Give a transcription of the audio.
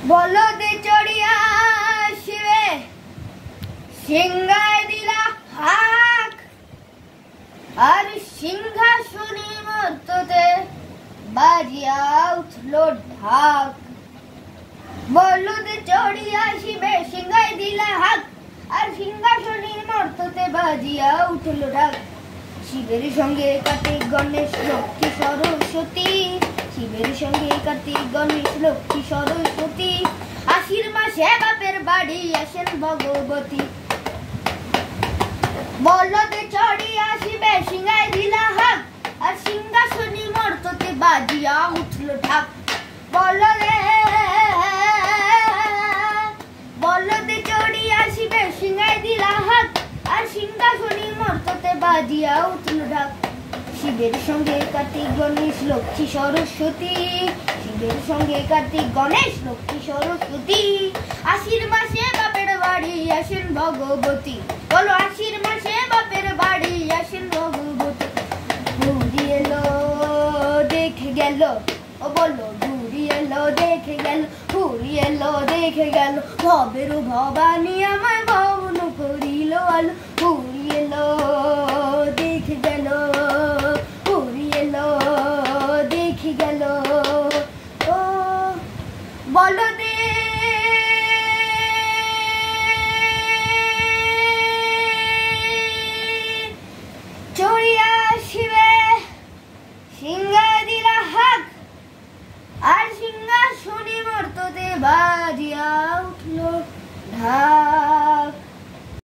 বলদে চড়িয়া আসিবে সিংহায় দিলা হাক, আর সিংহাসনী মর্ততে বাজিয়া উঠল ঢাক। বলদে চড়িয়া আসিবে সিংহায় দিলা হাক, আর সিংহাসনী মর্ততে বাজিয়া উঠল ঢাক। শিবের সঙ্গে কার্তিক গণেশ লক্ষ্মী সরস্বতী, শিবের সঙ্গে কার্তিক গণেশ লক্ষ্মী সরস্বতী, আশির মাসে বাপের বাড়ি আসেন ভগবতী। বলদে চড়িয়া আসিবে সিংহায় দিলা হাক, আর সিংহাসনী মর্ততে বাজিয়া উঠল ঢাক। বলদে চড়িয়া আসিবে সিংহায় দিলা হাক, আর সিংহাসনী মর্ততে বাজিয়া উঠল ঢাক। শিবের সঙ্গে কার্তিক গণেশ লক্ষ্মী সরস্বতী, শিবের সঙ্গে কার্তিক গণেশ লক্ষ্মী সরস্বতী, আশির মাসে বাপের বাড়ি আসেন ভগবতী। বলো আশির মাসে বাপের বাড়ি আসেন ভগবতী। ঘুরি এলো দেখে গেল, ও বলো ঘুরি এলো দেখে গেল, ঘুরি এলো দেখে গেল, ভবের ভবানী আমায় ভবন করিল আলো। ঘুরি এলো দেখে গেল, ঘুরি এলো দেখে গেল, ও বলদে চড়িয়া আসিবে সিংহায় দিলা হাক, আর সিংহাসনী মর্ততে বাজিয়া উঠল ঢাক।